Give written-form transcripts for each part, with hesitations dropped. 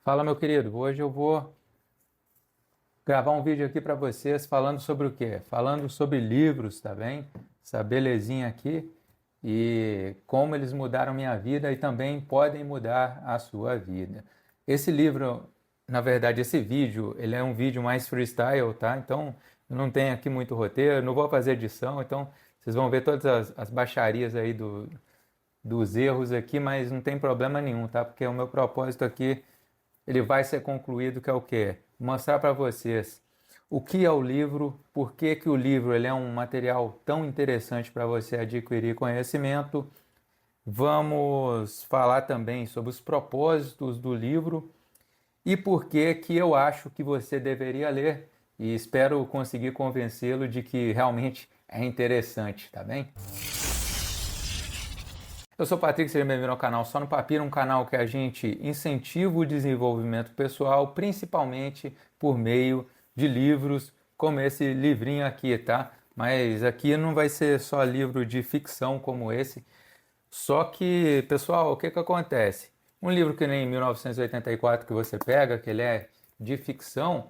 Fala, meu querido. Hoje eu vou gravar um vídeo aqui para vocês falando sobre o quê? Falando sobre livros, tá bem? Essa belezinha aqui e como eles mudaram minha vida e também podem mudar a sua vida. Esse livro, na verdade, esse vídeo, ele é um vídeo mais freestyle, tá? Então, eu não tenho aqui muito roteiro, não vou fazer edição, então vocês vão ver todas as baixarias aí dos erros aqui, mas não tem problema nenhum, tá? Porque o meu propósito aqui ele vai ser concluído, que é o quê? Mostrar para vocês o que é o livro, por que que o livro ele é um material tão interessante para você adquirir conhecimento. Vamos falar também sobre os propósitos do livro e por que que eu acho que você deveria ler e espero conseguir convencê-lo de que realmente é interessante, tá bem? Eu sou o Patrick, seja bem-vindo ao canal Só no Papiro, um canal que a gente incentiva o desenvolvimento pessoal, principalmente por meio de livros como esse livrinho aqui, tá? Mas aqui não vai ser só livro de ficção como esse. Só que, pessoal, o que que acontece? Um livro que nem 1984 que você pega, que ele é de ficção,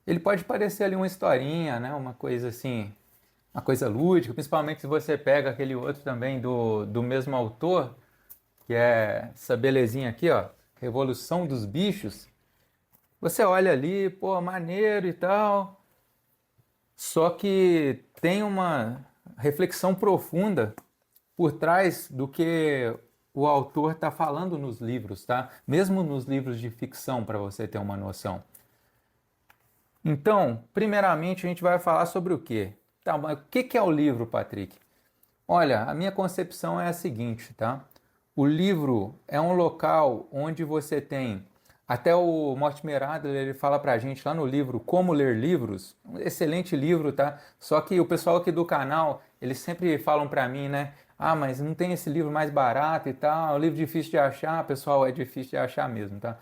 ele pode parecer ali uma historinha, né? Uma coisa assim, uma coisa lúdica, principalmente se você pega aquele outro também do mesmo autor, que é essa belezinha aqui, ó, Revolução dos Bichos. Você olha ali, pô, maneiro e tal, só que tem uma reflexão profunda por trás do que o autor está falando nos livros, tá? Mesmo nos livros de ficção, para você ter uma noção. Então, primeiramente a gente vai falar sobre o quê? Tá, mas o que é o livro, Patrick? Olha, a minha concepção é a seguinte, tá? O livro é um local onde você tem, até o Mortimer Adler, ele fala pra gente lá no livro Como Ler Livros, um excelente livro, tá? Só que o pessoal aqui do canal, eles sempre falam pra mim, né? Ah, mas não tem esse livro mais barato e tal, é um livro difícil de achar, pessoal, é difícil de achar mesmo, tá?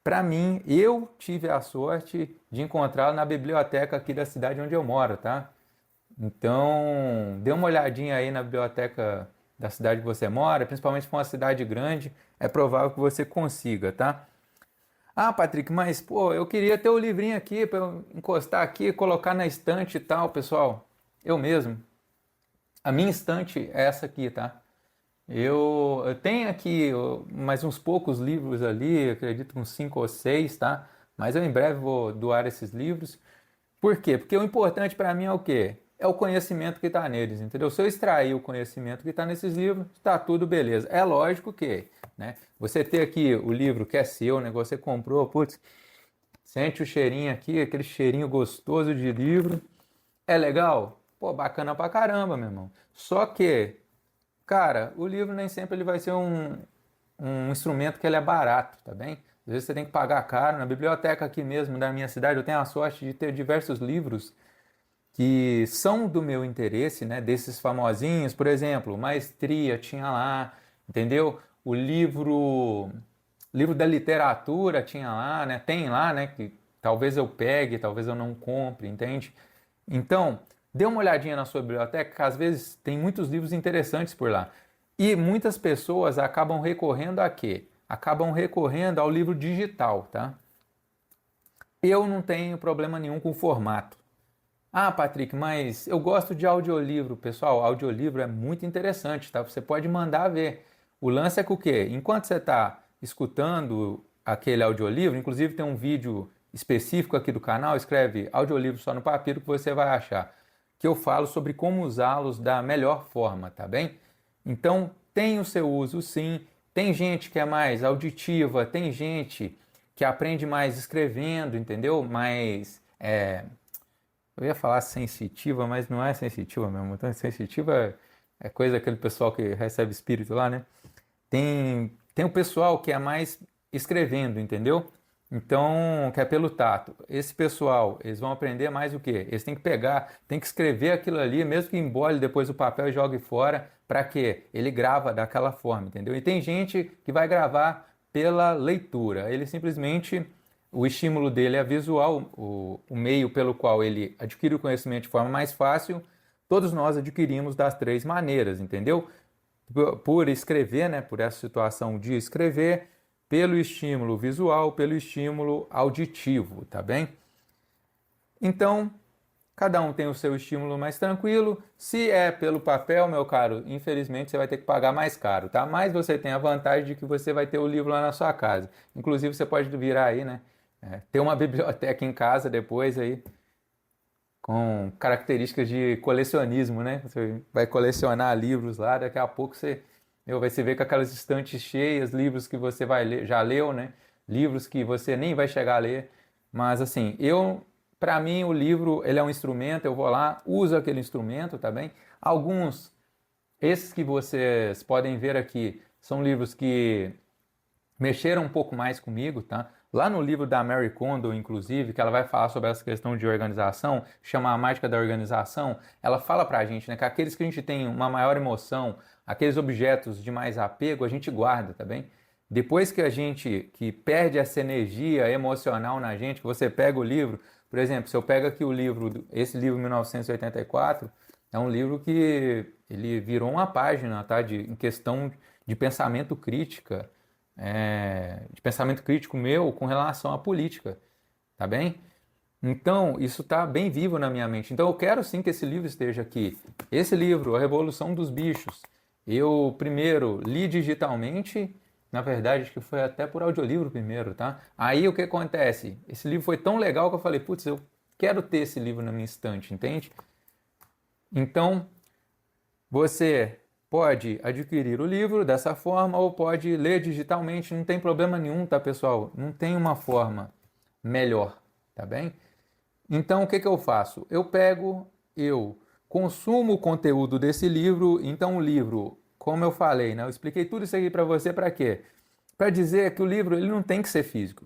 Para mim, eu tive a sorte de encontrá-lo na biblioteca aqui da cidade onde eu moro, tá? Então, dê uma olhadinha aí na biblioteca da cidade que você mora, principalmente se for uma cidade grande, é provável que você consiga, tá? Ah, Patrick, mas pô, eu queria ter o livrinho aqui para eu encostar aqui, colocar na estante e tal, pessoal. Eu mesmo. A minha estante é essa aqui, tá? Eu tenho aqui mais uns poucos livros ali, acredito uns 5 ou 6, tá? Mas eu em breve vou doar esses livros. Por quê? Porque o importante para mim é o quê? É o conhecimento que está neles, entendeu? Se eu extrair o conhecimento que está nesses livros, está tudo beleza. É lógico que, né? Você ter aqui o livro que é seu, né? Você comprou, putz, sente o cheirinho aqui, aquele cheirinho gostoso de livro. É legal? Pô, bacana pra caramba, meu irmão. Só que, cara, o livro nem sempre ele vai ser um instrumento que ele é barato, tá bem? Às vezes você tem que pagar caro. Na biblioteca aqui mesmo da minha cidade eu tenho a sorte de ter diversos livros que são do meu interesse, né? Desses famosinhos, por exemplo, Maestria tinha lá, entendeu? O livro da literatura tinha lá, né? Tem lá, né? Que talvez eu pegue, talvez eu não compre, entende? Então, dê uma olhadinha na sua biblioteca, que às vezes tem muitos livros interessantes por lá. E muitas pessoas acabam recorrendo a quê? Acabam recorrendo ao livro digital, tá? Eu não tenho problema nenhum com o formato. Ah, Patrick, mas eu gosto de audiolivro. Pessoal, audiolivro é muito interessante, tá? Você pode mandar ver. O lance é que o quê? Enquanto você está escutando aquele audiolivro, inclusive tem um vídeo específico aqui do canal, escreve audiolivro só no papiro que você vai achar, que eu falo sobre como usá-los da melhor forma, tá bem? Então, tem o seu uso sim. Tem gente que é mais auditiva, tem gente que aprende mais escrevendo, entendeu? Mais eu ia falar sensitiva, mas não é sensitiva mesmo. Então, sensitiva é coisa daquele pessoal que recebe espírito lá, né? Tem o pessoal que é mais escrevendo, entendeu? Então, que é pelo tato. Esse pessoal, eles vão aprender mais o quê? Eles têm que pegar, têm que escrever aquilo ali, mesmo que embole depois o papel e jogue fora, para quê? Ele grava daquela forma, entendeu? E tem gente que vai gravar pela leitura. Ele simplesmente o estímulo dele é visual, o meio pelo qual ele adquire o conhecimento de forma mais fácil. Todos nós adquirimos das três maneiras, entendeu? Por escrever, né, por essa situação de escrever, pelo estímulo visual, pelo estímulo auditivo, tá bem? Então, cada um tem o seu estímulo mais tranquilo. Se é pelo papel, meu caro, infelizmente você vai ter que pagar mais caro, tá? Mas você tem a vantagem de que você vai ter o livro lá na sua casa. Inclusive, você pode virar aí, né? Ter uma biblioteca em casa depois aí, com características de colecionismo, né? Você vai colecionar livros lá, daqui a pouco você vai se ver com aquelas estantes cheias, livros que você vai ler, já leu, né? Livros que você nem vai chegar a ler. Mas assim, para mim o livro, ele é um instrumento, eu vou lá, uso aquele instrumento, tá bem? Esses que vocês podem ver aqui, são livros que mexeram um pouco mais comigo, tá? Lá no livro da Mary Kondo, inclusive, que ela vai falar sobre essa questão de organização, chama A Mágica da Organização, ela fala pra gente, né, que aqueles que a gente tem uma maior emoção, aqueles objetos de mais apego, a gente guarda, tá bem? Depois que a gente perde essa energia emocional na gente, que você pega o livro, por exemplo, se eu pego aqui o livro, esse livro 1984, é um livro que ele virou uma página, tá, em questão de pensamento crítica, de pensamento crítico meu com relação à política, tá bem? Então, isso está bem vivo na minha mente. Então, eu quero sim que esse livro esteja aqui. Esse livro, A Revolução dos Bichos, eu primeiro li digitalmente, na verdade, acho que foi até por audiolivro primeiro, tá? Aí, o que acontece? Esse livro foi tão legal que eu falei, putz, eu quero ter esse livro na minha estante, entende? Então, você pode adquirir o livro dessa forma ou pode ler digitalmente, não tem problema nenhum, tá, pessoal? Não tem uma forma melhor, tá bem? Então, o que eu faço? Eu consumo o conteúdo desse livro. Então, o livro, como eu falei, né? Eu expliquei tudo isso aqui para você para quê? Para dizer que o livro ele não tem que ser físico.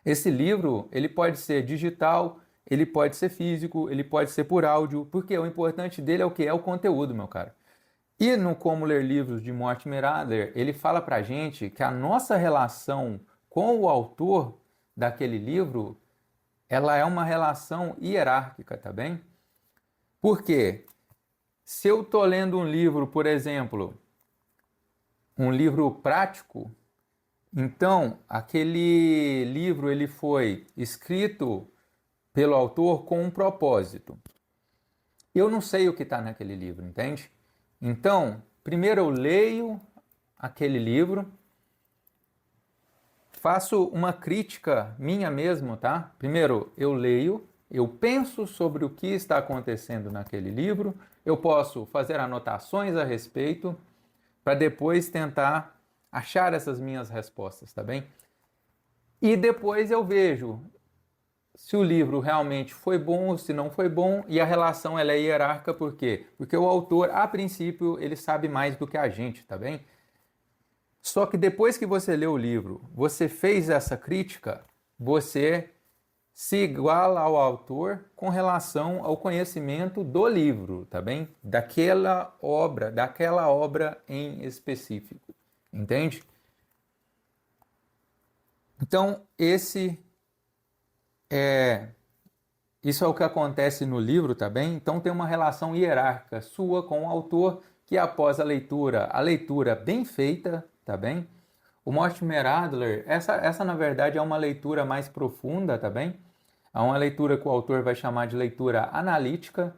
Esse livro, ele pode ser digital, ele pode ser físico, ele pode ser por áudio, porque o importante dele é o que? É o conteúdo, meu cara. E no Como Ler Livros de Mortimer Adler, ele fala pra gente que a nossa relação com o autor daquele livro, ela é uma relação hierárquica, tá bem? Por quê? Se eu tô lendo um livro, por exemplo, um livro prático, então aquele livro ele foi escrito pelo autor com um propósito. Eu não sei o que está naquele livro, entende? Então, primeiro eu leio aquele livro, faço uma crítica minha mesmo, tá? Primeiro eu leio, eu penso sobre o que está acontecendo naquele livro, eu posso fazer anotações a respeito, para depois tentar achar essas minhas respostas, tá bem? E depois eu vejo se o livro realmente foi bom ou se não foi bom, e a relação ela é hierárquica, por quê? Porque o autor, a princípio, ele sabe mais do que a gente, tá bem? Só que depois que você lê o livro, você fez essa crítica, você se iguala ao autor com relação ao conhecimento do livro, tá bem? Daquela obra em específico, entende? Então, isso é o que acontece no livro, tá bem? Então tem uma relação hierárquica sua com o autor que após a leitura bem feita, tá bem? O Mortimer Adler, essa na verdade é uma leitura mais profunda, tá bem? É uma leitura que o autor vai chamar de leitura analítica,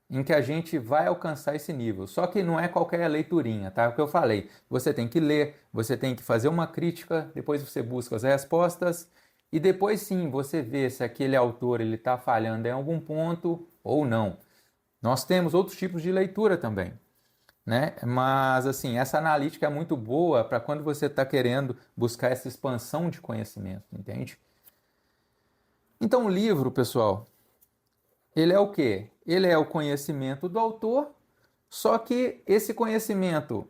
em que a gente vai alcançar esse nível. Só que não é qualquer leiturinha, tá? É o que eu falei. Você tem que ler, você tem que fazer uma crítica, depois você busca as respostas e depois sim você vê se aquele autor ele está falhando em algum ponto ou não. Nós temos outros tipos de leitura também, né? Mas assim, essa analítica é muito boa para quando você está querendo buscar essa expansão de conhecimento, entende? Então o livro, pessoal, ele é o quê? Ele é o conhecimento do autor, só que esse conhecimento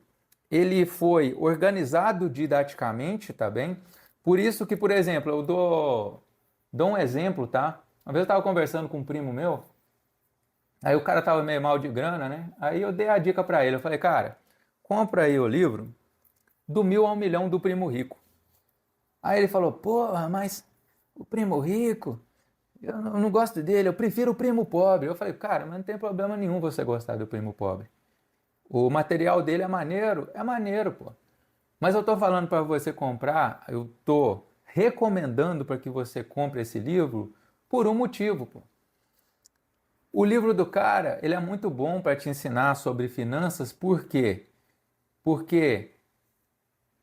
ele foi organizado didaticamente, tá bem? Por isso que, por exemplo, eu dou um exemplo, tá? Uma vez eu estava conversando com um primo meu, aí o cara tava meio mal de grana, né? Aí eu dei a dica para ele, eu falei, cara, compra aí o livro Do Mil ao Milhão do Primo Rico. Aí ele falou, porra, mas o Primo Rico, eu não gosto dele, eu prefiro o Primo Pobre. Eu falei, cara, mas não tem problema nenhum você gostar do Primo Pobre. O material dele é maneiro, pô. Mas eu estou falando para você comprar, eu estou recomendando para que você compre esse livro por um motivo, pô. O livro do cara, ele é muito bom para te ensinar sobre finanças, por quê? Porque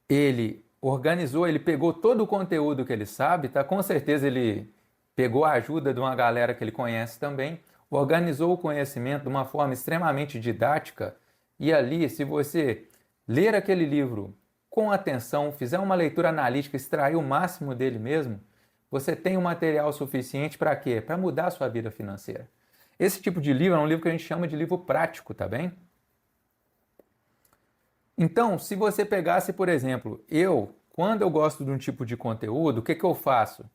ele organizou, ele pegou todo o conteúdo que ele sabe, tá? Com certeza ele pegou a ajuda de uma galera que ele conhece também, organizou o conhecimento de uma forma extremamente didática, e ali, se você ler aquele livro com atenção, fizer uma leitura analítica, extrair o máximo dele mesmo, você tem o material suficiente para quê? Para mudar a sua vida financeira. Esse tipo de livro é um livro que a gente chama de livro prático, tá bem? Então, se você pegasse, por exemplo, quando eu gosto de um tipo de conteúdo, o que que eu faço?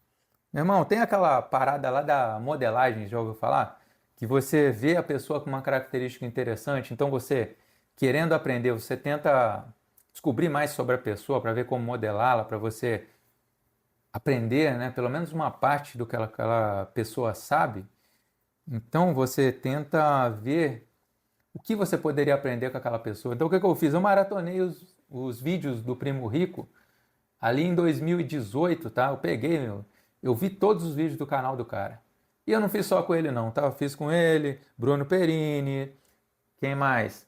Meu irmão, tem aquela parada lá da modelagem, já ouviu falar? Que você vê a pessoa com uma característica interessante, então você, querendo aprender, você tenta descobrir mais sobre a pessoa para ver como modelá-la, para você aprender, né, pelo menos uma parte do que aquela pessoa sabe. Então você tenta ver o que você poderia aprender com aquela pessoa. Então o que eu fiz? Eu maratonei os vídeos do Primo Rico ali em 2018, tá? Eu peguei, eu vi todos os vídeos do canal do cara. E eu não fiz só com ele não, tá? Eu fiz com ele, Bruno Perini, quem mais?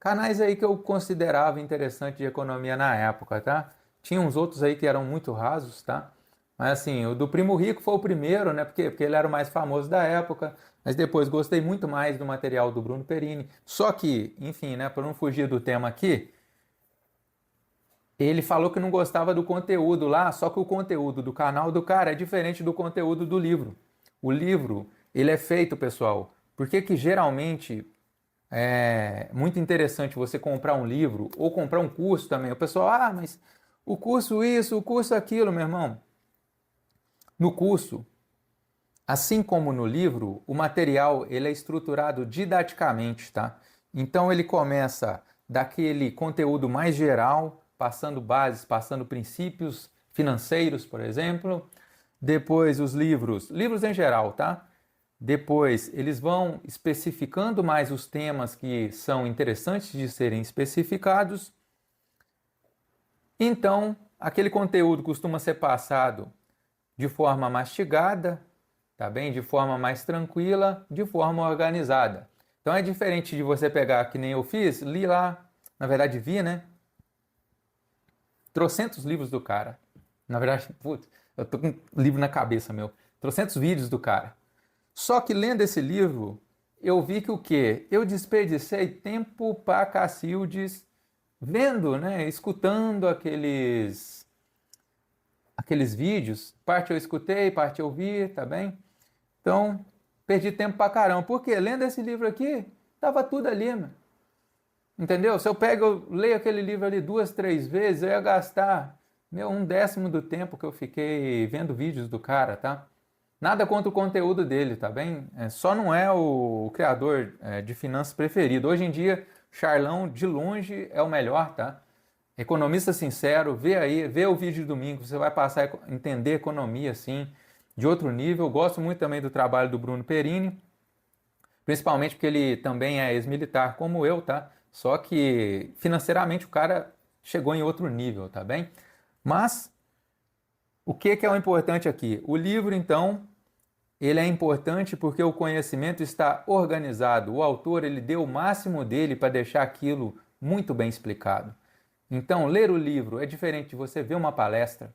Canais aí que eu considerava interessante de economia na época, tá? Tinha uns outros aí que eram muito rasos, tá? Mas assim, o do Primo Rico foi o primeiro, né? Porque ele era o mais famoso da época. Mas depois gostei muito mais do material do Bruno Perini. Só que, enfim, né? Para não fugir do tema aqui, ele falou que não gostava do conteúdo lá, só que o conteúdo do canal do cara é diferente do conteúdo do livro. O livro, ele é feito, pessoal, porque que geralmente é muito interessante você comprar um livro ou comprar um curso também. O pessoal, mas o curso isso, o curso aquilo, meu irmão. No curso, assim como no livro, o material ele é estruturado didaticamente, tá? Então ele começa daquele conteúdo mais geral, passando bases, passando princípios financeiros, por exemplo. Depois os livros em geral, tá? Depois eles vão especificando mais os temas que são interessantes de serem especificados. Então, aquele conteúdo costuma ser passado de forma mastigada, tá bem? De forma mais tranquila, de forma organizada. Então é diferente de você pegar, que nem eu fiz, li lá, na verdade vi, né? Trocentos livros do cara. Na verdade, putz, eu tô com um livro na cabeça, meu. Trocentos vídeos do cara. Só que lendo esse livro, eu vi que o quê? Eu desperdicei tempo pra cacildes vendo, né? Escutando aqueles vídeos. Parte eu escutei, parte eu vi, tá bem? Então, perdi tempo pra caramba. Porque lendo esse livro aqui, tava tudo ali, mano. Entendeu? Se eu leio aquele livro ali 2, 3 vezes, eu ia gastar, um décimo do tempo que eu fiquei vendo vídeos do cara, tá? Nada contra o conteúdo dele, tá bem? Só não é o criador de finanças preferido. Hoje em dia, Charlão, de longe, é o melhor, tá? Economista sincero, vê o vídeo de domingo, você vai passar a entender economia, assim, de outro nível. Eu gosto muito também do trabalho do Bruno Perini, principalmente porque ele também é ex-militar como eu, tá? Só que financeiramente o cara chegou em outro nível, tá bem? Mas o que é o importante aqui? O livro, então, ele é importante porque o conhecimento está organizado. O autor ele deu o máximo dele para deixar aquilo muito bem explicado. Então, ler o livro é diferente de você ver uma palestra.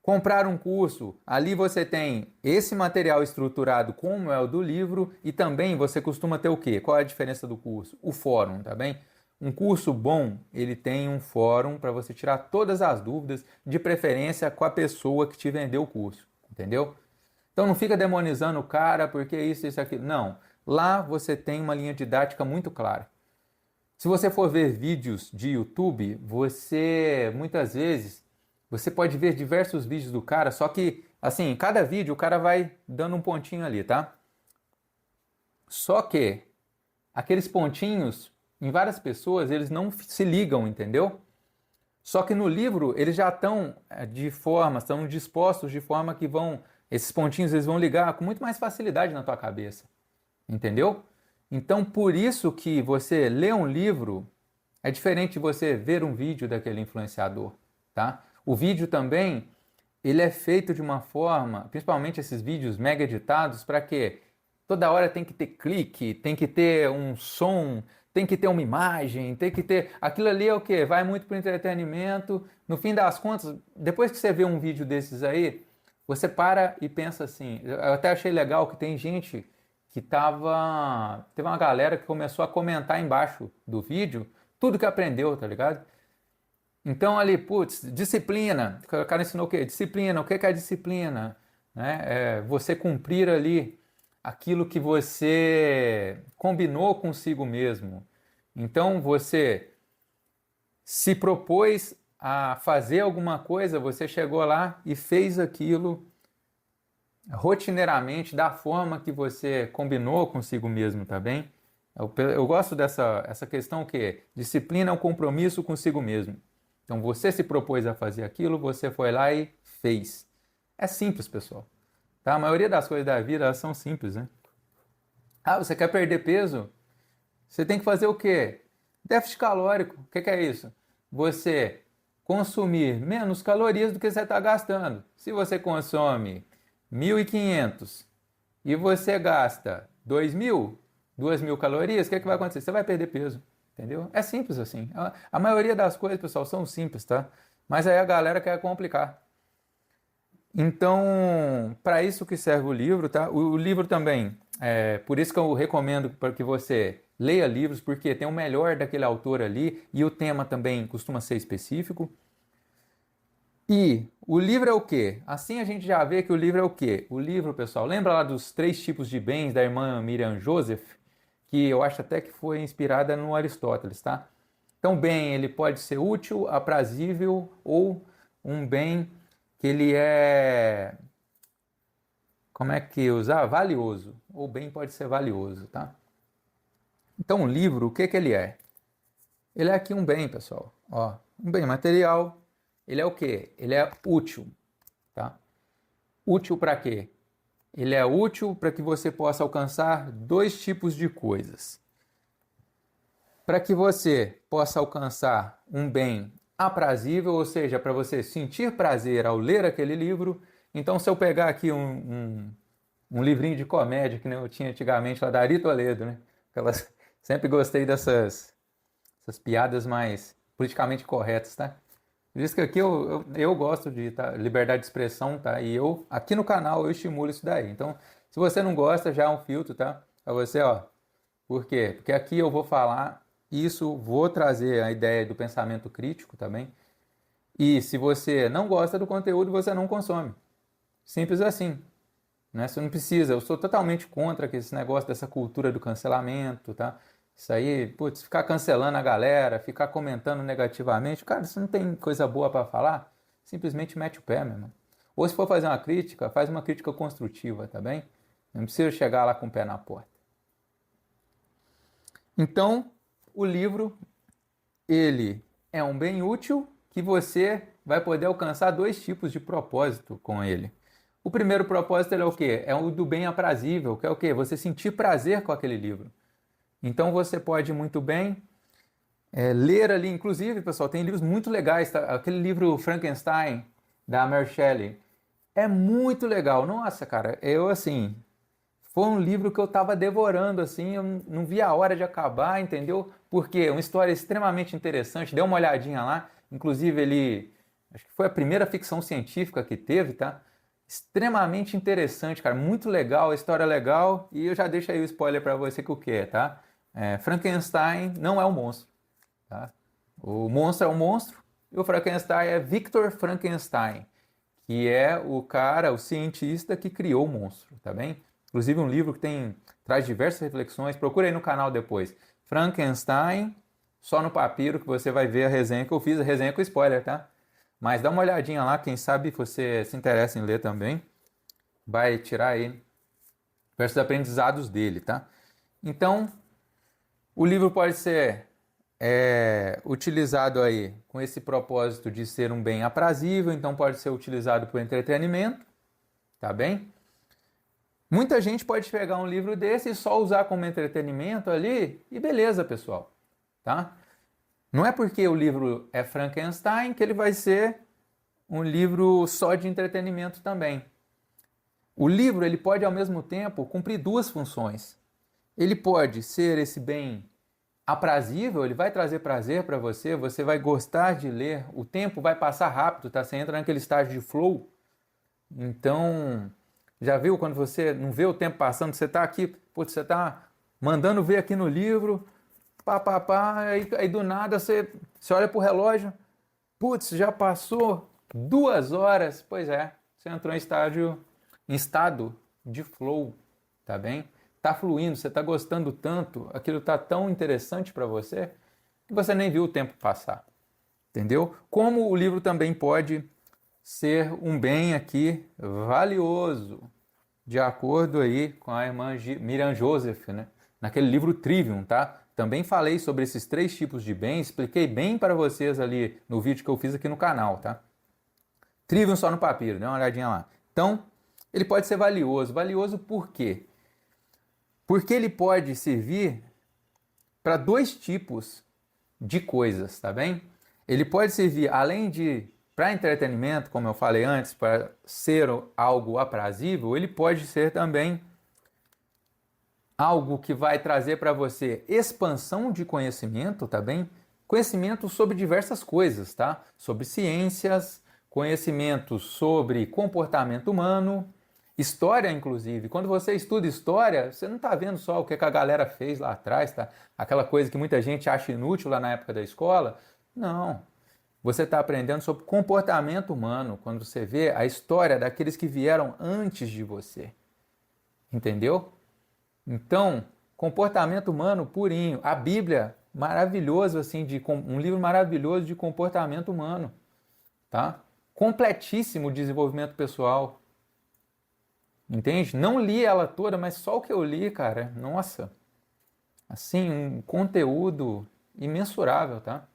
Comprar um curso, ali você tem esse material estruturado como é o do livro e também você costuma ter o quê? Qual é a diferença do curso? O fórum, tá bem? Um curso bom, ele tem um fórum para você tirar todas as dúvidas, de preferência com a pessoa que te vendeu o curso, entendeu? Então não fica demonizando o cara porque isso, aquilo. Não, lá você tem uma linha didática muito clara. Se você for ver vídeos de YouTube, muitas vezes você pode ver diversos vídeos do cara, só que assim, em cada vídeo o cara vai dando um pontinho ali, tá? Só que aqueles pontinhos, em várias pessoas, eles não se ligam, entendeu? Só que no livro eles já estão estão dispostos de forma que esses pontinhos eles vão ligar com muito mais facilidade na tua cabeça, entendeu? Então por isso que você lê um livro É diferente de você ver um vídeo daquele influenciador, tá? O vídeo também, ele é feito de uma forma, principalmente esses vídeos mega editados, para quê? Toda hora tem que ter clique, tem que ter um som, tem que ter uma imagem, tem que ter... Aquilo ali é o quê? Vai muito para o entretenimento. No fim das contas, depois que você vê um vídeo desses aí, você para e pensa assim... Eu até achei legal que tem gente que tava... Teve uma galera que começou a comentar embaixo do vídeo tudo que aprendeu, tá ligado? Então ali, putz, disciplina. O cara ensinou o quê? Disciplina. O que é a disciplina? Né? É você cumprir ali aquilo que você combinou consigo mesmo. Então você se propôs a fazer alguma coisa, você chegou lá e fez aquilo rotineiramente da forma que você combinou consigo mesmo, tá bem? Eu gosto essa questão que é, disciplina é um compromisso consigo mesmo. Então você se propôs a fazer aquilo, você foi lá e fez. É simples, pessoal. Tá? A maioria das coisas da vida elas são simples, né? Ah, você quer perder peso? Você tem que fazer o quê? Déficit calórico. O que é isso? Você consumir menos calorias do que você está gastando. Se você consome 1.500 e você gasta 2.000, 2.000 calorias, o que vai acontecer? Você vai perder peso, entendeu? É simples assim. A maioria das coisas, pessoal, são simples, tá? Mas aí a galera quer complicar. Então, para isso que serve o livro, tá? O livro também, por isso que eu recomendo para que você leia livros, porque tem o melhor daquele autor ali e o tema também costuma ser específico. E o livro é o quê? Assim a gente já vê que o livro é o quê? O livro, pessoal, lembra lá dos 3 tipos de bens da irmã Miriam Joseph? Que eu acho até que foi inspirada no Aristóteles, tá? Então, bem, ele pode ser útil, aprazível ou um bem que ele é... Como é que usar? Valioso. Ou bem pode ser valioso, tá? Então, o livro, o que que ele é? Ele é aqui um bem, pessoal. Ó, um bem material. Ele é o quê? Ele é útil, tá? Útil para quê? Ele é útil para que você possa alcançar 2 tipos de coisas. Para que você possa alcançar um bem aprazível, ou seja, para você sentir prazer ao ler aquele livro. Então, se eu pegar aqui um livrinho de comédia que eu tinha antigamente lá da Ari Toledo, né? Sempre gostei dessas piadas mais politicamente corretas, tá? Por isso que aqui eu gosto de liberdade de expressão, tá? E aqui no canal, eu estimulo isso daí. Então, se você não gosta, já é um filtro, tá? Pra você, ó. Por quê? Porque aqui eu vou falar isso, vou trazer a ideia do pensamento crítico também. E se você não gosta do conteúdo, você não consome. Simples assim. Né? Você não precisa. Eu sou totalmente contra esse negócio dessa cultura do cancelamento, tá? Isso aí, putz, ficar cancelando a galera, ficar comentando negativamente, cara, você não tem coisa boa para falar, simplesmente mete o pé, meu irmão. Ou se for fazer uma crítica, faz uma crítica construtiva, tá bem? Não precisa chegar lá com o pé na porta. Então, o livro, ele é um bem útil que você vai poder alcançar 2 tipos de propósito com ele. O primeiro propósito é o quê? É o do bem aprazível, que é o quê? Você sentir prazer com aquele livro. Então você pode muito bem ler ali, inclusive, pessoal, tem livros muito legais, tá? Aquele livro Frankenstein, da Mary Shelley, é muito legal. Nossa, cara, assim, foi um livro que eu estava devorando, assim, eu não via a hora de acabar, entendeu? Porque é uma história extremamente interessante, dê uma olhadinha lá, inclusive acho que foi a primeira ficção científica que teve, tá? Extremamente interessante, cara, muito legal, a história é legal, e eu já deixo aí o spoiler para você que o que é, tá? Frankenstein não é um monstro, tá? O monstro é um monstro e o Frankenstein é Victor Frankenstein, que é o cara, o cientista que criou o monstro, tá bem? Inclusive um livro que traz diversas reflexões, procura aí no canal depois. Frankenstein, só no papiro que você vai ver a resenha que eu fiz, a resenha com spoiler, tá? Mas dá uma olhadinha lá, quem sabe você se interessa em ler também, vai tirar aí diversos aprendizados dele, tá? Então, o livro pode ser utilizado aí com esse propósito de ser um bem aprazível, então pode ser utilizado para o entretenimento, tá bem? Muita gente pode pegar um livro desse e só usar como entretenimento ali e beleza, pessoal, tá? Não é porque o livro é Frankenstein que ele vai ser um livro só de entretenimento também. O livro ele pode ao mesmo tempo cumprir duas funções. Ele pode ser esse bem aprazível, ele vai trazer prazer para você, você vai gostar de ler, o tempo vai passar rápido, tá? Você entra naquele estágio de flow. Então, já viu quando você não vê o tempo passando, você tá aqui, putz, você tá mandando ver aqui no livro, aí do nada você olha pro relógio, putz, já passou 2 horas. Pois é, você entrou em estado de flow, tá bem? Tá fluindo, você tá gostando tanto, aquilo tá tão interessante para você, que você nem viu o tempo passar, entendeu? Como o livro também pode ser um bem aqui valioso, de acordo aí com a irmã Miriam Joseph, né? Naquele livro Trivium, tá? Também falei sobre esses 3 tipos de bens, expliquei bem para vocês ali no vídeo que eu fiz aqui no canal, tá? Trivium só no papiro, dá uma olhadinha lá. Então, ele pode ser valioso. Valioso por quê? Porque ele pode servir para 2 tipos de coisas, tá bem? Ele pode servir, além de para entretenimento, como eu falei antes, para ser algo aprazível, ele pode ser também algo que vai trazer para você expansão de conhecimento, tá bem? Conhecimento sobre diversas coisas, tá? Sobre ciências, conhecimento sobre comportamento humano, história, inclusive. Quando você estuda história, você não está vendo só o que a galera fez lá atrás, tá? Aquela coisa que muita gente acha inútil lá na época da escola. Não. Você está aprendendo sobre comportamento humano, quando você vê a história daqueles que vieram antes de você. Entendeu? Então, comportamento humano purinho. A Bíblia, maravilhoso, assim, um livro maravilhoso de comportamento humano. Tá? Completíssimo desenvolvimento pessoal. Entende? Não li ela toda, mas só o que eu li, cara, nossa. Assim, um conteúdo imensurável, tá?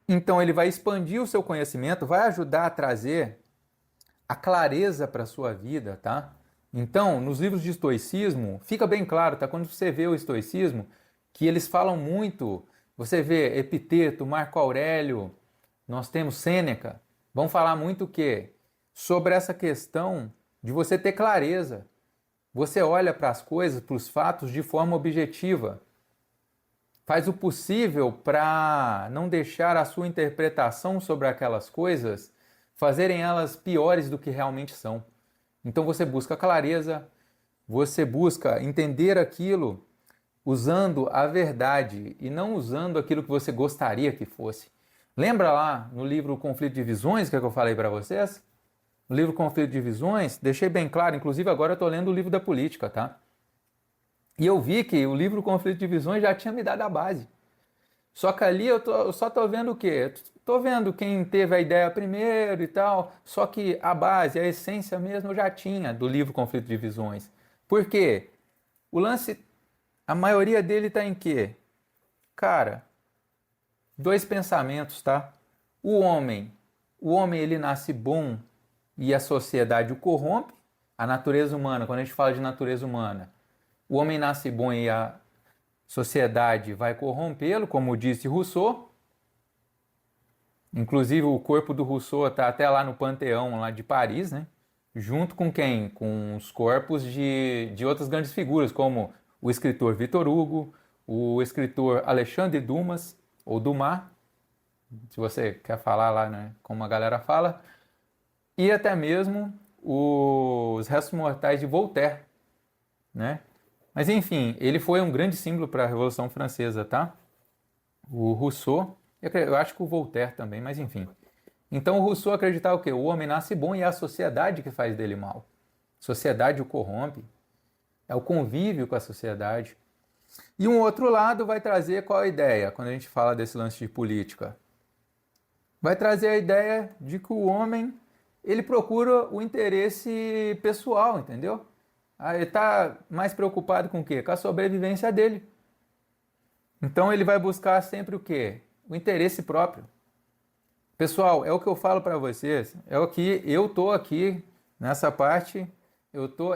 Então ele vai expandir o seu conhecimento, vai ajudar a trazer a clareza para a sua vida, tá? Então, nos livros de estoicismo, fica bem claro, tá? Quando você vê o estoicismo, que eles falam muito, você vê Epiteto, Marco Aurélio, nós temos Sêneca, vão falar muito o quê? Sobre essa questão de você ter clareza. Você olha para as coisas, para os fatos de forma objetiva. Faz o possível para não deixar a sua interpretação sobre aquelas coisas fazerem elas piores do que realmente são. Então você busca clareza, você busca entender aquilo usando a verdade e não usando aquilo que você gostaria que fosse. Lembra lá no livro Conflito de Visões que eu falei para vocês? No livro Conflito de Visões, deixei bem claro, inclusive agora eu estou lendo o livro da política, tá? E eu vi que o livro Conflito de Visões já tinha me dado a base. Só que ali eu só estou vendo o quê? Estou vendo quem teve a ideia primeiro e tal, só que a base, a essência mesmo eu já tinha do livro Conflito de Visões. Por quê? O lance, a maioria dele está em quê? Cara, 2 pensamentos, tá? O homem ele nasce bom e a sociedade o corrompe. A natureza humana, quando a gente fala de natureza humana, o homem nasce bom e a sociedade vai corrompê-lo, como disse Rousseau. Inclusive o corpo do Rousseau está até lá no Panteão lá de Paris, né? Junto com quem? Com os corpos de outras grandes figuras, como o escritor Victor Hugo, o escritor Alexandre Dumas, ou Dumas, se você quer falar lá, né, como a galera fala, e até mesmo os restos mortais de Voltaire, né? Mas enfim, ele foi um grande símbolo para a Revolução Francesa, tá? O Rousseau, eu acho que o Voltaire também, mas enfim. Então o Rousseau acreditava o quê? O homem nasce bom e é a sociedade que faz dele mal. A sociedade o corrompe. É o convívio com a sociedade. E um outro lado vai trazer qual a ideia, quando a gente fala desse lance de política? Vai trazer a ideia de que o homem, ele procura o interesse pessoal, entendeu? Ele está mais preocupado com o quê? Com a sobrevivência dele. Então ele vai buscar sempre o quê? O interesse próprio. Pessoal, é o que eu falo para vocês, é o que eu tô aqui nessa parte,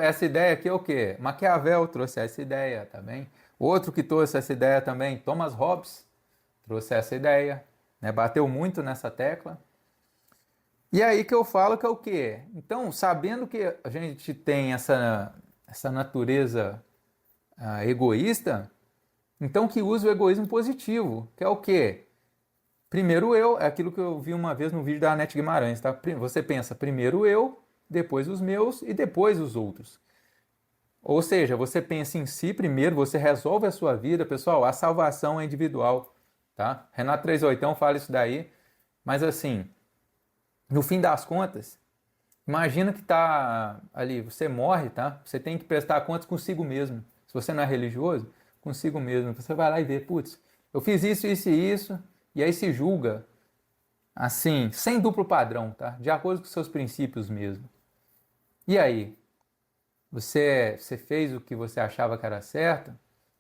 essa ideia aqui é o quê? Maquiavel trouxe essa ideia, tá bem? Outro que trouxe essa ideia também, Thomas Hobbes, trouxe essa ideia, né? Bateu muito nessa tecla. E aí que eu falo que é o quê? Então, sabendo que a gente tem essa natureza egoísta, então que use o egoísmo positivo, que é o quê? Primeiro eu, é aquilo que eu vi uma vez no vídeo da Anete Guimarães, tá? Você pensa primeiro eu, depois os meus e depois os outros. Ou seja, você pensa em si primeiro, você resolve a sua vida, pessoal, a salvação é individual, tá? Renato 38 fala isso daí, mas assim, no fim das contas, imagina que tá ali, você morre, tá? Você tem que prestar contas consigo mesmo. Se você não é religioso, consigo mesmo. Você vai lá e vê, putz, eu fiz isso, isso e isso, e aí se julga, assim, sem duplo padrão, tá? De acordo com seus princípios mesmo. E aí? Você fez o que você achava que era certo?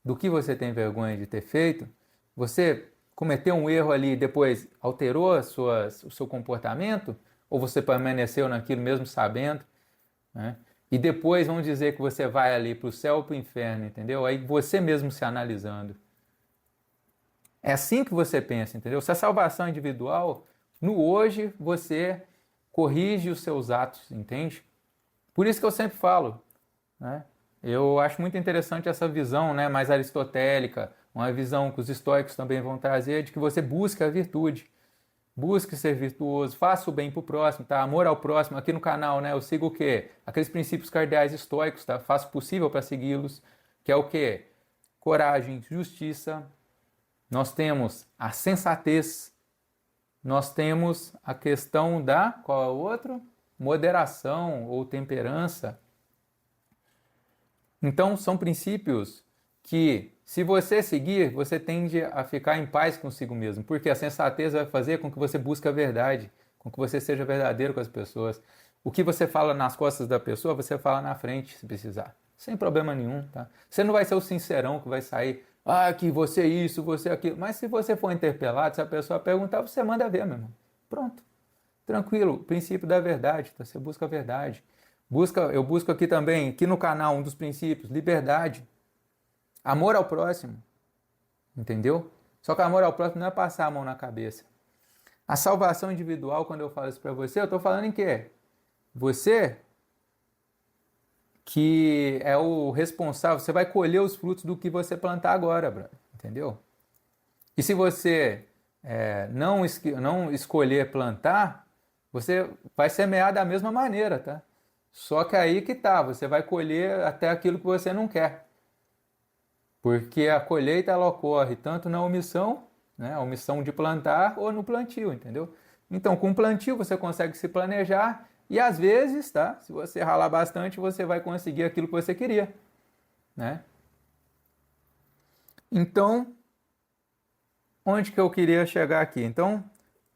Do que você tem vergonha de ter feito? Você cometeu um erro ali e depois alterou o seu comportamento? Ou você permaneceu naquilo mesmo sabendo? Né? E depois vão dizer que você vai ali para o céu ou para o inferno, entendeu? Aí você mesmo se analisando. É assim que você pensa, entendeu? Se a salvação é individual, no hoje você corrige os seus atos, entende? Por isso que eu sempre falo, né? Eu acho muito interessante essa visão, né, mais aristotélica, uma visão que os estoicos também vão trazer, de que você busca a virtude, busque ser virtuoso, faça o bem para o próximo, tá? Amor ao próximo. Aqui no canal, né, eu sigo o quê? Aqueles princípios cardeais estoicos, tá? Faço o possível para segui-los, que é o quê? Coragem, justiça. Nós temos a sensatez, nós temos a questão da, qual é o outro? Moderação ou temperança. Então, são princípios que, se você seguir, você tende a ficar em paz consigo mesmo, porque a sensatez vai fazer com que você busque a verdade, com que você seja verdadeiro com as pessoas. O que você fala nas costas da pessoa, você fala na frente, se precisar, sem problema nenhum, tá? Você não vai ser o sincerão que vai sair, que você isso, você aquilo, mas se você for interpelado, se a pessoa perguntar, você manda ver, meu irmão. Pronto. Tranquilo, princípio da verdade, tá? Você busca a verdade. Eu busco aqui também, aqui no canal, um dos princípios, liberdade, amor ao próximo, entendeu? Só que amor ao próximo não é passar a mão na cabeça. A salvação individual, quando eu falo isso para você, eu estou falando em quê? Você que é o responsável, você vai colher os frutos do que você plantar agora, brother, entendeu? E se você não escolher plantar, você vai semear da mesma maneira, tá? Só que aí que tá, você vai colher até aquilo que você não quer. Porque a colheita ela ocorre tanto na omissão, né, a omissão de plantar, ou no plantio, entendeu? Então, com o plantio você consegue se planejar e às vezes, tá? Se você ralar bastante, você vai conseguir aquilo que você queria, né? Então, onde que eu queria chegar aqui? Então,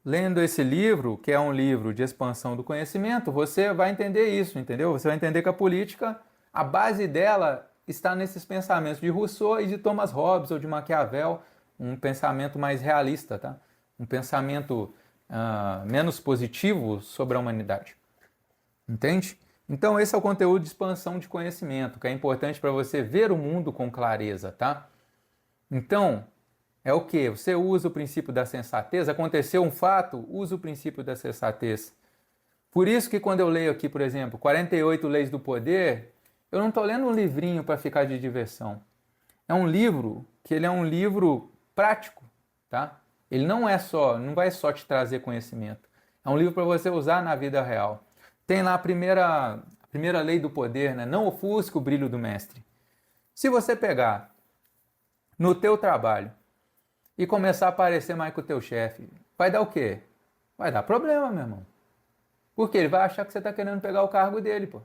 lendo esse livro, que é um livro de expansão do conhecimento, você vai entender isso, entendeu? Você vai entender que a política, a base dela está nesses pensamentos de Rousseau e de Thomas Hobbes ou de Maquiavel, um pensamento mais realista, tá? Um pensamento menos positivo sobre a humanidade. Entende? Então esse é o conteúdo de expansão de conhecimento, que é importante para você ver o mundo com clareza, tá? Então, é o que? Você usa o princípio da sensatez, aconteceu um fato, usa o princípio da sensatez. Por isso que quando eu leio aqui, por exemplo, 48 Leis do Poder, eu não estou lendo um livrinho para ficar de diversão. É um livro que ele é um livro prático, tá? Ele não vai só te trazer conhecimento. É um livro para você usar na vida real. Tem lá a primeira lei do poder, né? Não ofusque o brilho do mestre. Se você pegar no teu trabalho e começar a aparecer mais com o teu chefe, vai dar o quê? Vai dar problema, meu irmão. Porque ele vai achar que você está querendo pegar o cargo dele, pô.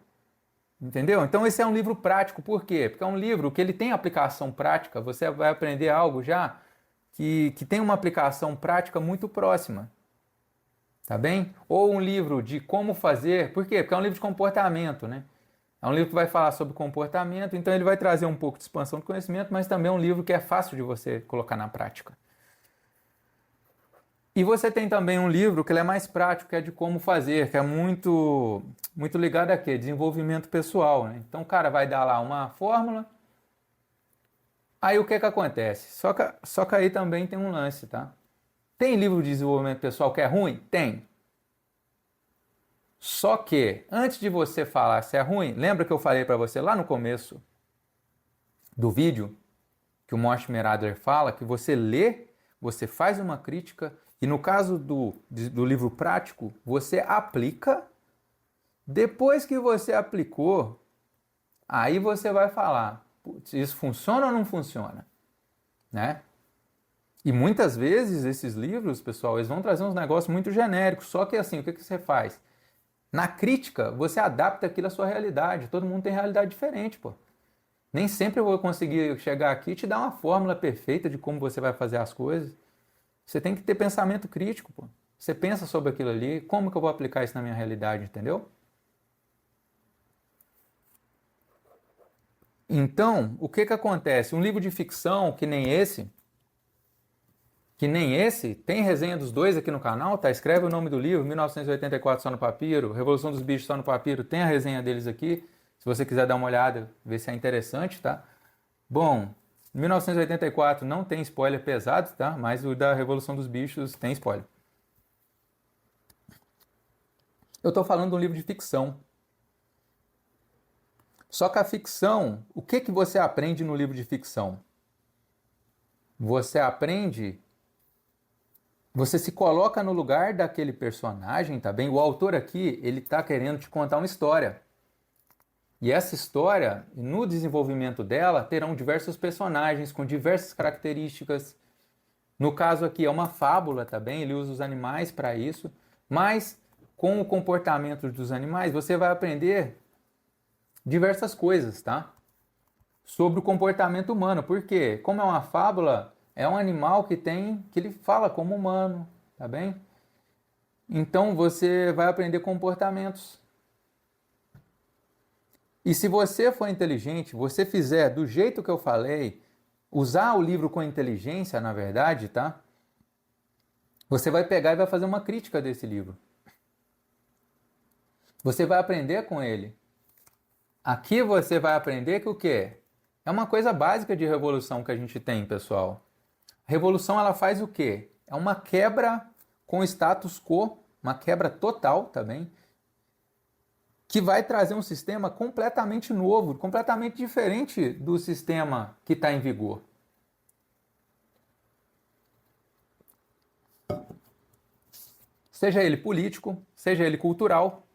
Entendeu? Então esse é um livro prático. Por quê? Porque é um livro que ele tem aplicação prática. Você vai aprender algo já que tem uma aplicação prática muito próxima. Tá bem? Ou um livro de como fazer. Por quê? Porque é um livro de comportamento, né? É um livro que vai falar sobre comportamento, então ele vai trazer um pouco de expansão do conhecimento, mas também é um livro que é fácil de você colocar na prática. E você tem também um livro que ele é mais prático, que é de como fazer, que é muito ligado a quê? Desenvolvimento pessoal, né? Então o cara vai dar lá uma fórmula Aí o que que acontece? Só que aí também tem um lance, tá? Tem livro de desenvolvimento pessoal que é ruim? Tem. Só que, antes de você falar se é ruim, lembra que eu falei para você lá no começo do vídeo, que o Mortimer Adler fala, que você lê, você faz uma crítica, e no caso do livro prático, você aplica. Depois que você aplicou, aí você vai falar, putz, isso funciona ou não funciona? Né? E muitas vezes esses livros, pessoal, eles vão trazer uns negócios muito genéricos, só que assim, o que que você faz? Na crítica, você adapta aquilo à sua realidade. Todo mundo tem realidade diferente, pô. Nem sempre eu vou conseguir chegar aqui e te dar uma fórmula perfeita de como você vai fazer as coisas. Você tem que ter pensamento crítico, pô. Você pensa sobre aquilo ali, como que eu vou aplicar isso na minha realidade, entendeu? Então, o que que acontece? Um livro de ficção que nem esse, tem resenha dos dois aqui no canal, tá? Escreve o nome do livro, 1984 só no papiro, Revolução dos Bichos só no papiro, tem a resenha deles aqui, se você quiser dar uma olhada, ver se é interessante, tá? Bom, 1984 não tem spoiler pesado, tá? Mas o da Revolução dos Bichos tem spoiler. Eu tô falando de um livro de ficção. Só que a ficção, o que que você aprende no livro de ficção? Você aprende, você se coloca no lugar daquele personagem, tá bem? O autor aqui, ele tá querendo te contar uma história. E essa história, no desenvolvimento dela, terão diversos personagens com diversas características. No caso aqui é uma fábula, tá bem? Ele usa os animais para isso, mas com o comportamento dos animais você vai aprender diversas coisas, tá? Sobre o comportamento humano. Por quê? Como é uma fábula, é um animal que ele fala como humano, tá bem? Então você vai aprender comportamentos. E se você for inteligente, você fizer do jeito que eu falei, usar o livro com inteligência, na verdade, tá? Você vai pegar e vai fazer uma crítica desse livro. Você vai aprender com ele. Aqui você vai aprender que o quê? É uma coisa básica de revolução que a gente tem, pessoal. A revolução ela faz o quê? É uma quebra com o status quo, uma quebra total, tá bem? Que vai trazer um sistema completamente novo, completamente diferente do sistema que está em vigor. Seja ele político, seja ele cultural.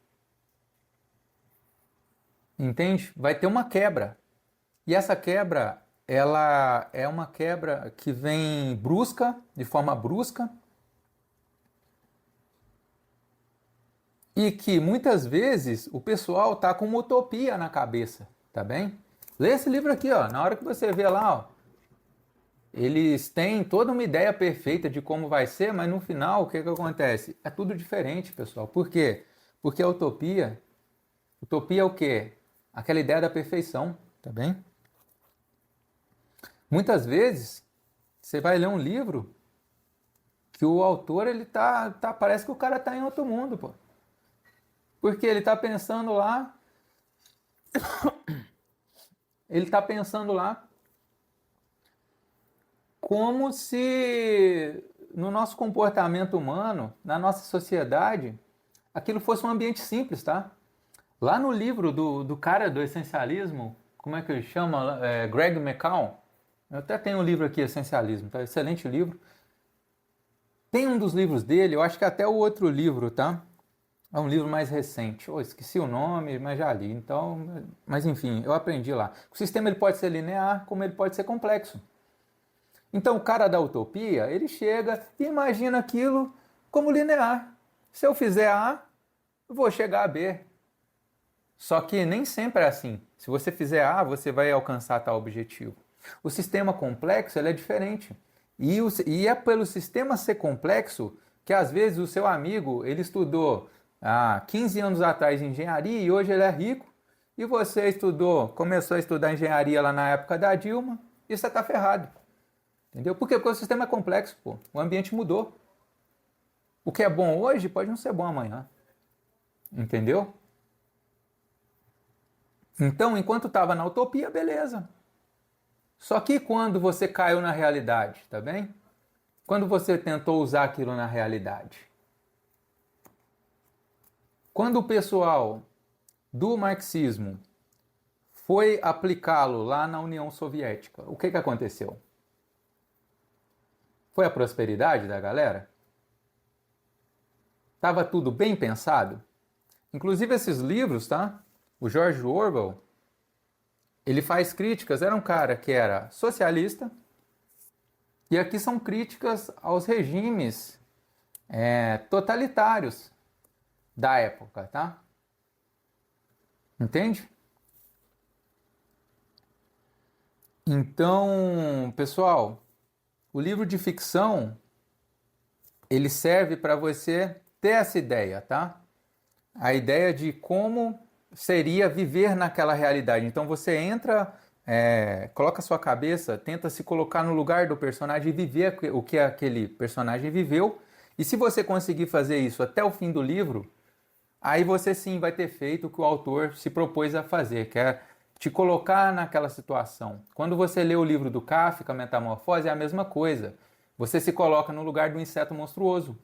Entende? Vai ter uma quebra. E essa quebra, ela é uma quebra que vem brusca, de forma brusca, e que muitas vezes o pessoal tá com uma utopia na cabeça, tá bem? Lê esse livro aqui, ó. Na hora que você vê lá, ó, eles têm toda uma ideia perfeita de como vai ser, mas no final o que que acontece? É tudo diferente, pessoal. Por quê? Porque a utopia é o quê? Aquela ideia da perfeição, tá bem? Muitas vezes você vai ler um livro que o autor ele parece que o cara tá em outro mundo, pô. Porque ele tá pensando lá como se no nosso comportamento humano, na nossa sociedade, aquilo fosse um ambiente simples, tá? Lá no livro do cara do essencialismo, como é que ele chama? Greg McCown. Eu até tenho um livro aqui, Essencialismo, tá? Excelente livro. Tem um dos livros dele, eu acho que até o outro livro, tá? É um livro mais recente. Oh, esqueci o nome, mas já li. Então, mas enfim, eu aprendi lá. O sistema ele pode ser linear, como ele pode ser complexo. Então, o cara da utopia, ele chega e imagina aquilo como linear. Se eu fizer A, eu vou chegar a B. Só que nem sempre é assim. Se você fizer A, você vai alcançar tal objetivo. O sistema complexo ele é diferente. E é pelo sistema ser complexo que às vezes o seu amigo ele estudou há 15 anos atrás engenharia e hoje ele é rico. E você começou a estudar engenharia lá na época da Dilma e você está ferrado. Entendeu? Por quê? Porque o sistema é complexo, pô. O ambiente mudou. O que é bom hoje pode não ser bom amanhã. Entendeu? Então, enquanto estava na utopia, beleza. Só que quando você caiu na realidade, tá bem? Quando você tentou usar aquilo na realidade. Quando o pessoal do marxismo foi aplicá-lo lá na União Soviética, o que aconteceu? Foi a prosperidade da galera? Estava tudo bem pensado? Inclusive esses livros, tá? O George Orwell, ele faz críticas, era um cara que era socialista, e aqui são críticas aos regimes totalitários da época, tá? Entende? Então, pessoal, o livro de ficção, ele serve para você ter essa ideia, tá? A ideia de como seria viver naquela realidade. Então você entra, coloca a sua cabeça, tenta se colocar no lugar do personagem e viver o que aquele personagem viveu. E se você conseguir fazer isso até o fim do livro, aí você sim vai ter feito o que o autor se propôs a fazer, que é te colocar naquela situação. Quando você lê o livro do Kafka, Metamorfose, é a mesma coisa. Você se coloca no lugar do inseto monstruoso.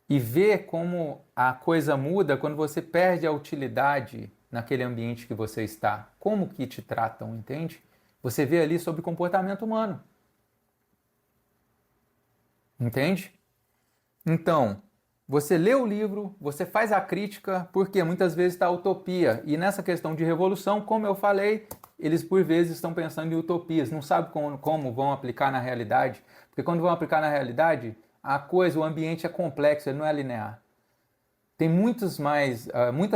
E vê como a coisa muda quando você perde a utilidade naquele ambiente que você está. Como que te tratam, entende? Você vê ali sobre comportamento humano. Entende? Então, você lê o livro, você faz a crítica, porque muitas vezes está a utopia. E nessa questão de revolução, como eu falei, eles por vezes estão pensando em utopias, não sabem como vão aplicar na realidade. Porque quando vão aplicar na realidade, a coisa, o ambiente é complexo, ele não é linear. Tem muitas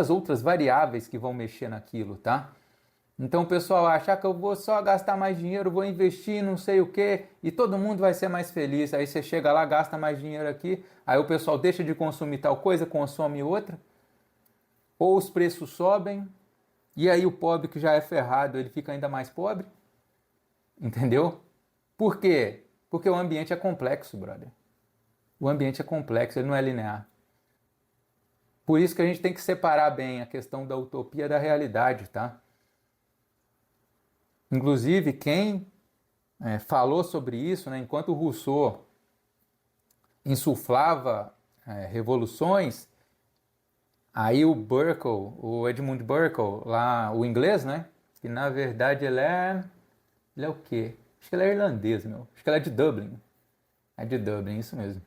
outras variáveis que vão mexer naquilo, tá? Então o pessoal acha que eu vou só gastar mais dinheiro, vou investir não sei o que e todo mundo vai ser mais feliz. Aí você chega lá, gasta mais dinheiro aqui, aí o pessoal deixa de consumir tal coisa, consome outra. Ou os preços sobem e aí o pobre que já é ferrado, ele fica ainda mais pobre. Entendeu? Por quê? Porque o ambiente é complexo, brother. O ambiente é complexo, ele não é linear. Por isso que a gente tem que separar bem a questão da utopia da realidade, tá? Inclusive, quem falou sobre isso, né, enquanto Rousseau insuflava revoluções, aí o Burke, o Edmund Burke, lá, o inglês, né, que na verdade ele é o quê? Acho que ele é irlandês, meu. Acho que ele é de Dublin. É de Dublin, isso mesmo.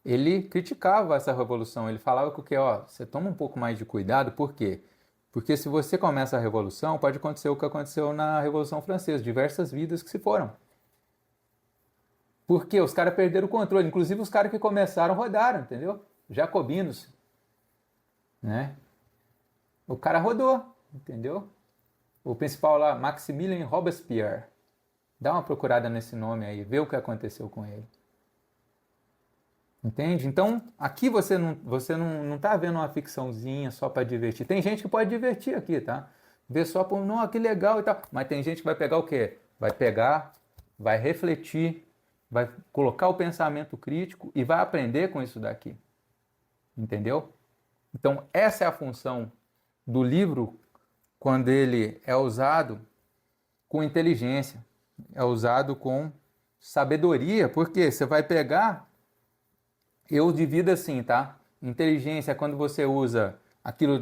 Ele criticava essa revolução, ele falava que você toma um pouco mais de cuidado, por quê? Porque se você começa a revolução, pode acontecer o que aconteceu na Revolução Francesa, diversas vidas que se foram. Porque os caras perderam o controle, inclusive os caras que começaram rodaram, entendeu? Jacobinos, né? O cara rodou, entendeu? O principal lá, Maximilien Robespierre. Dá uma procurada nesse nome aí, vê o que aconteceu com ele. Entende? Então, aqui você não tá vendo uma ficçãozinha só para divertir. Tem gente que pode divertir aqui, tá? Ver só por, não, que legal e tal. Mas tem gente que vai pegar o quê? Vai pegar, vai refletir, vai colocar o pensamento crítico e vai aprender com isso daqui. Entendeu? Então, essa é a função do livro quando ele é usado com inteligência, é usado com sabedoria, porque você vai pegar. Eu divido assim, tá? Inteligência é quando você usa aquilo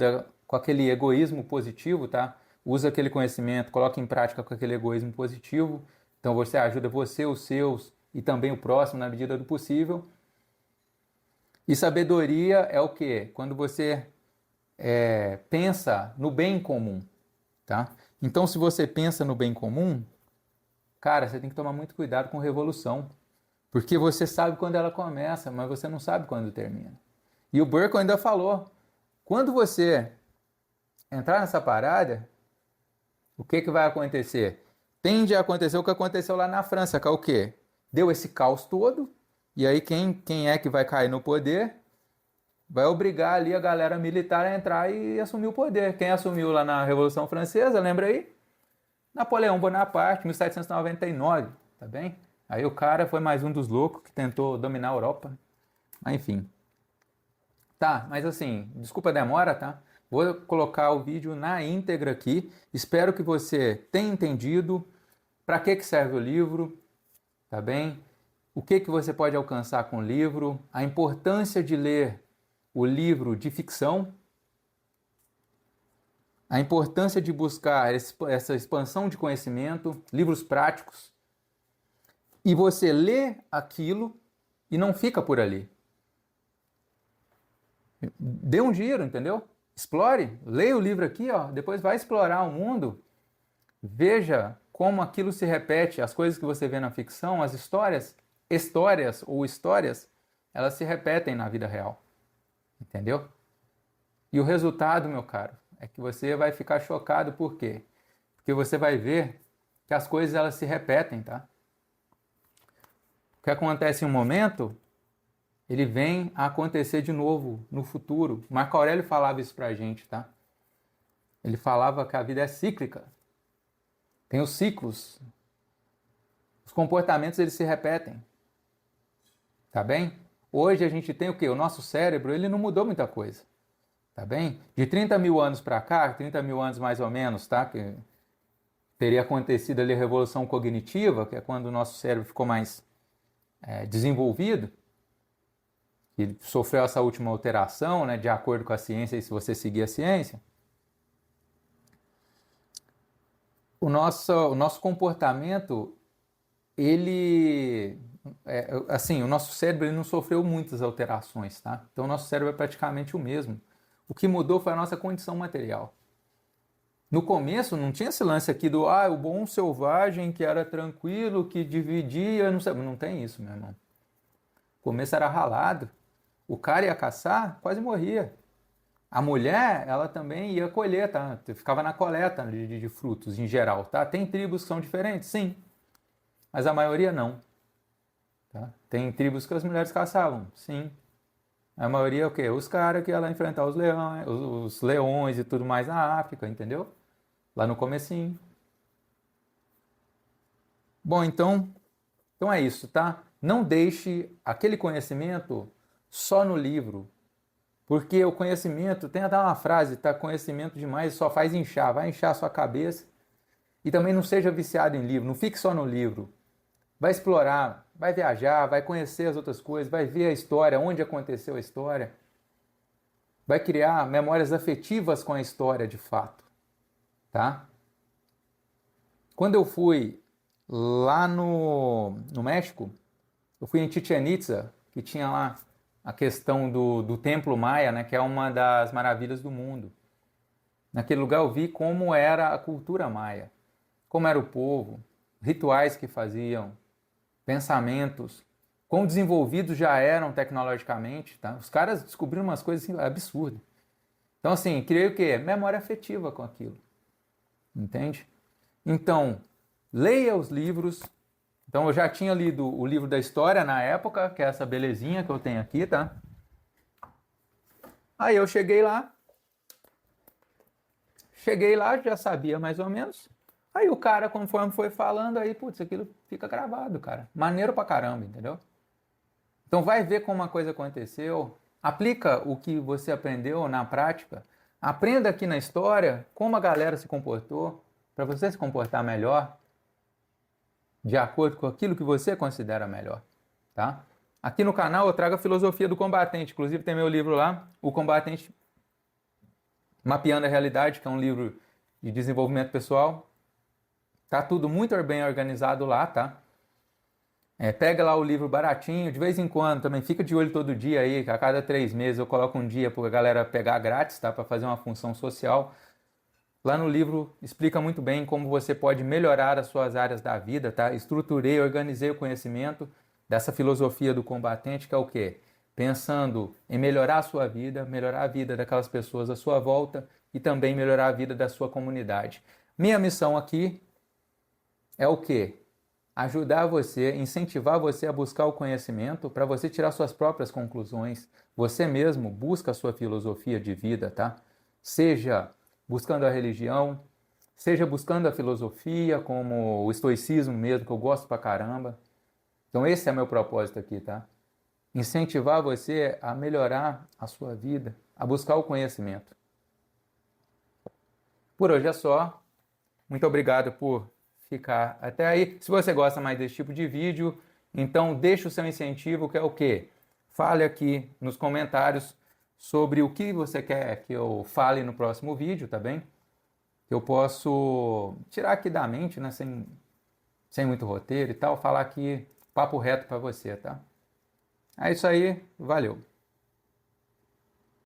com aquele egoísmo positivo, tá? Usa aquele conhecimento, coloca em prática com aquele egoísmo positivo. Então você ajuda você, os seus e também o próximo na medida do possível. E sabedoria é o quê? Quando você pensa no bem comum, tá? Então se você pensa no bem comum, cara, você tem que tomar muito cuidado com revolução. Porque você sabe quando ela começa, mas você não sabe quando termina. E o Burke ainda falou, quando você entrar nessa parada, o que vai acontecer? Tende a acontecer o que aconteceu lá na França, que é o quê? Deu esse caos todo, e aí quem é que vai cair no poder? Vai obrigar ali a galera militar a entrar e assumir o poder. Quem assumiu lá na Revolução Francesa, lembra aí? Napoleão Bonaparte, 1799, tá bem? Aí o cara foi mais um dos loucos que tentou dominar a Europa. Mas enfim. Tá, mas assim, desculpa a demora, tá? Vou colocar o vídeo na íntegra aqui. Espero que você tenha entendido para que serve o livro, tá bem? O que você pode alcançar com o livro, a importância de ler o livro de ficção, a importância de buscar essa expansão de conhecimento, livros práticos, e você lê aquilo e não fica por ali. Dê um giro, entendeu? Explore, leia o livro aqui, ó, depois vai explorar o mundo, veja como aquilo se repete, as coisas que você vê na ficção, as histórias, elas se repetem na vida real, entendeu? E o resultado, meu caro, é que você vai ficar chocado, por quê? Porque você vai ver que as coisas elas se repetem, tá? O que acontece em um momento, ele vem a acontecer de novo no futuro. Marco Aurélio falava isso pra gente, tá? Ele falava que a vida é cíclica. Tem os ciclos. Os comportamentos eles se repetem. Tá bem? Hoje a gente tem o quê? O nosso cérebro, ele não mudou muita coisa. Tá bem? De 30 mil anos para cá, 30 mil anos mais ou menos, tá? Que teria acontecido ali a revolução cognitiva, que é quando o nosso cérebro ficou mais desenvolvido, e sofreu essa última alteração, né, de acordo com a ciência, e se você seguir a ciência, o nosso comportamento, ele, assim, o nosso cérebro ele não sofreu muitas alterações, tá? Então o nosso cérebro é praticamente o mesmo. O que mudou foi a nossa condição material. No começo não tinha esse lance aqui do o bom selvagem que era tranquilo, que dividia, não sei, não tem isso, meu irmão. O começo era ralado. O cara ia caçar, quase morria. A mulher, ela também ia colher, tá? Ficava na coleta de frutos em geral, tá? Tem tribos que são diferentes, sim. Mas a maioria não. Tá? Tem tribos que as mulheres caçavam, sim. A maioria é o quê? Os caras que iam lá enfrentar os leões e tudo mais na África, entendeu? Lá no comecinho. Bom, então é isso, tá? Não deixe aquele conhecimento só no livro, porque o conhecimento, tem até uma frase, tá? Conhecimento demais só faz inchar, vai inchar a sua cabeça. E também não seja viciado em livro, não fique só no livro. Vai explorar, vai viajar, vai conhecer as outras coisas, vai ver a história, onde aconteceu a história. Vai criar memórias afetivas com a história de fato, tá? Quando eu fui lá no México, eu fui em Chichén Itzá, que tinha lá a questão do Templo Maia, né, que é uma das maravilhas do mundo. Naquele lugar eu vi como era a cultura maia, como era o povo, rituais que faziam, pensamentos, quão desenvolvidos já eram tecnologicamente, tá? Os caras descobriram umas coisas assim, absurdas. Então, assim, criei o quê? Memória afetiva com aquilo. Entende? Então, leia os livros. Então, eu já tinha lido o livro da história na época, que é essa belezinha que eu tenho aqui, tá? Aí eu cheguei lá, já sabia mais ou menos. Aí o cara, conforme foi falando, aí, putz, aquilo fica gravado, cara. Maneiro pra caramba, entendeu? Então vai ver como a coisa aconteceu, aplica o que você aprendeu na prática, aprenda aqui na história como a galera se comportou, para você se comportar melhor, de acordo com aquilo que você considera melhor, tá? Aqui no canal eu trago a filosofia do combatente, inclusive tem meu livro lá, O Combatente Mapeando a Realidade, que é um livro de desenvolvimento pessoal. Tá tudo muito bem organizado lá, tá? Pega lá o livro baratinho, de vez em quando também, fica de olho todo dia aí, a cada 3 meses eu coloco um dia para a galera pegar grátis, tá? Para fazer uma função social. Lá no livro explica muito bem como você pode melhorar as suas áreas da vida, tá? Estruturei, organizei o conhecimento dessa filosofia do combatente, que é o quê? Pensando em melhorar a sua vida, melhorar a vida daquelas pessoas à sua volta e também melhorar a vida da sua comunidade. Minha missão aqui é o quê? Ajudar você, incentivar você a buscar o conhecimento para você tirar suas próprias conclusões. Você mesmo busca a sua filosofia de vida, tá? Seja buscando a religião, seja buscando a filosofia, como o estoicismo mesmo, que eu gosto pra caramba. Então esse é meu propósito aqui, tá? Incentivar você a melhorar a sua vida, a buscar o conhecimento. Por hoje é só. Muito obrigado por ficar até aí. Se você gosta mais desse tipo de vídeo, então deixa o seu incentivo, que é o quê? Fale aqui nos comentários sobre o que você quer que eu fale no próximo vídeo, tá bem? Que eu posso tirar aqui da mente, né, sem muito roteiro e tal, falar aqui papo reto para você, tá? É isso aí, valeu!